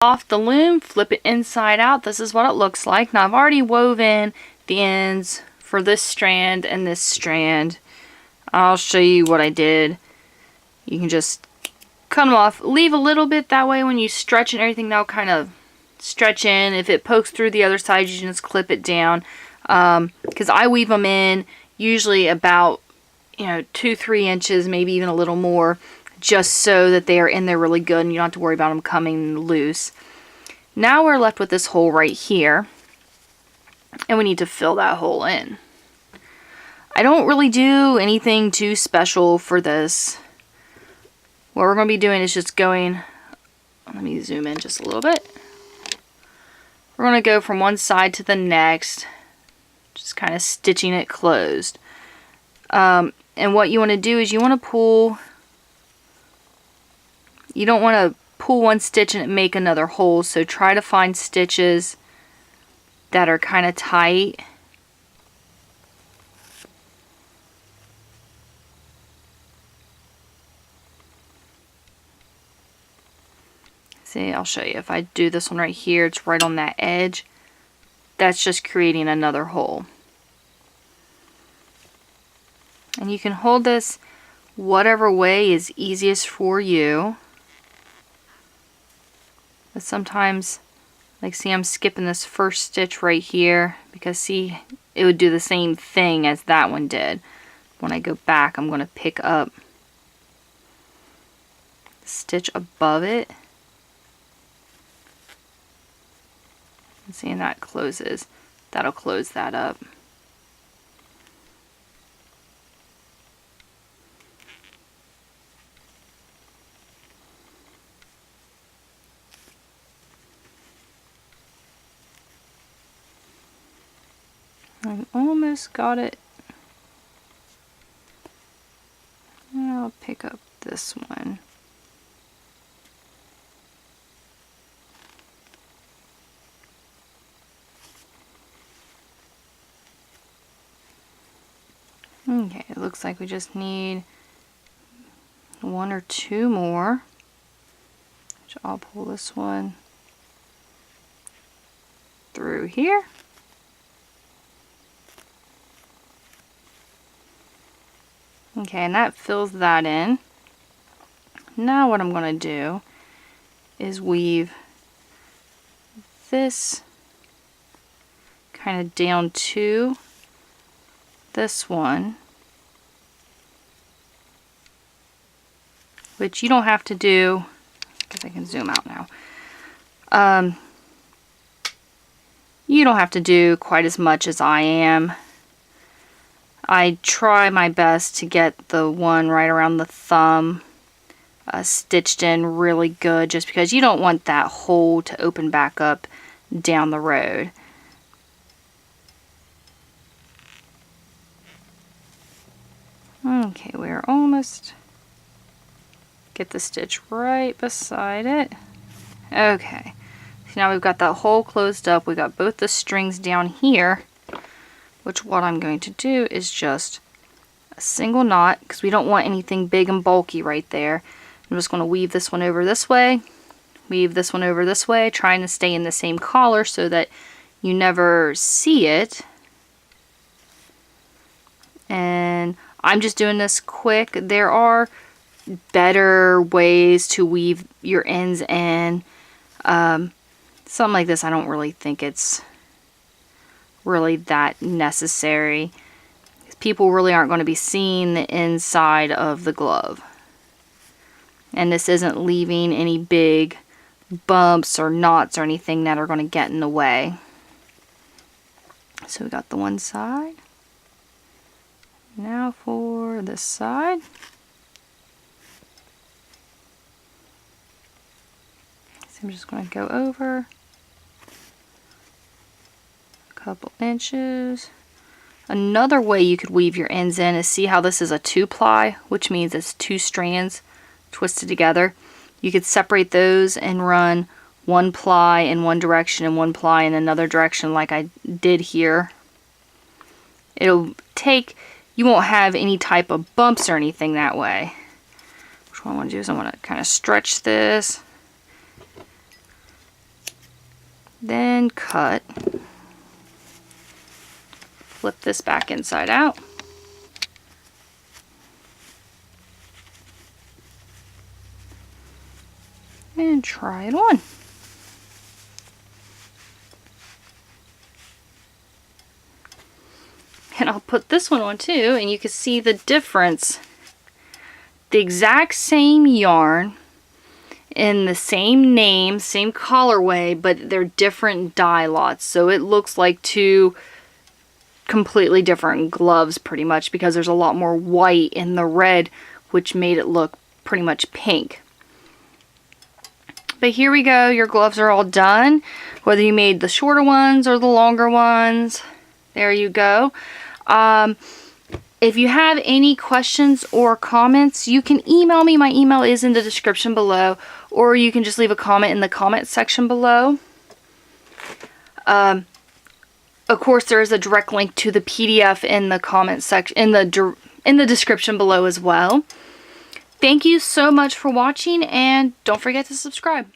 off the loom, flip it inside out. This is what it looks like. Now I've already woven the ends for this strand and this strand. I'll show you what I did. You can just cut them off. Leave a little bit, that way when you stretch and everything, they'll kind of stretch in. If it pokes through the other side, you can just clip it down. Because I weave them in usually about 2-3 inches, maybe even a little more, just so that they are in there really good and you don't have to worry about them coming loose. Now we're left with this hole right here, and we need to fill that hole in. I don't really do anything too special for this. What we're going to be doing is just going, let me zoom in just a little bit. We're going to go from one side to the next, just kind of stitching it closed. And what you want to do is you want to pull, you don't want to pull one stitch and make another hole, so try to find stitches that are kind of tight. See, I'll show you. If I do this one right here, it's right on that edge. That's just creating another hole. And you can hold this whatever way is easiest for you. But sometimes, like, see, I'm skipping this first stitch right here because, see, it would do the same thing as that one did. When I go back, I'm going to pick up the stitch above it. And see, and that closes. That'll close that up. I almost got it. I'll pick up this one. Okay, it looks like we just need 1 or 2 more. Which I'll pull this one through here. Okay, and that fills that in. Now what I'm going to do is weave this kind of down to this one, which you don't have to do, because I can zoom out now. You don't have to do quite as much as I am. I try my best to get the one right around the thumb stitched in really good, just because you don't want that hole to open back up down the road. Okay, we're almost, get the stitch right beside it. Okay, so now we've got that hole closed up. We got both the strings down here, which what I'm going to do is just a single knot, because we don't want anything big and bulky right there. I'm just going to weave this one over this way, weave this one over this way, trying to stay in the same collar so that you never see it. And I'm just doing this quick. There are better ways to weave your ends in. Something like this, I don't really think it's really that necessary. People really aren't going to be seeing the inside of the glove. And this isn't leaving any big bumps or knots or anything that are going to get in the way. So we got the one side. Now for this side. So I'm just going to go over a couple inches. Another way you could weave your ends in is, see how this is a 2-ply, which means it's 2 strands twisted together. You could separate those and run 1 ply in one direction and 1 ply in another direction, like I did here. It'll take, you won't have any type of bumps or anything that way. What I want to do is I want to kind of stretch this Then cut. Flip this back inside out. And try it on. And I'll put this one on too, and you can see the difference. The exact same yarn in the same name, same colorway, but they're different dye lots. So it looks like two completely different gloves pretty much, because there's a lot more white in the red, which made it look pretty much pink. But here we go, your gloves are all done, whether you made the shorter ones or the longer ones. There you go. If you have any questions or comments, you can email me. My email is in the description below, or you can just leave a comment in the comment section below. Of course, there is a direct link to the PDF in the comment section, in the description below as well. Thank you so much for watching, and don't forget to subscribe.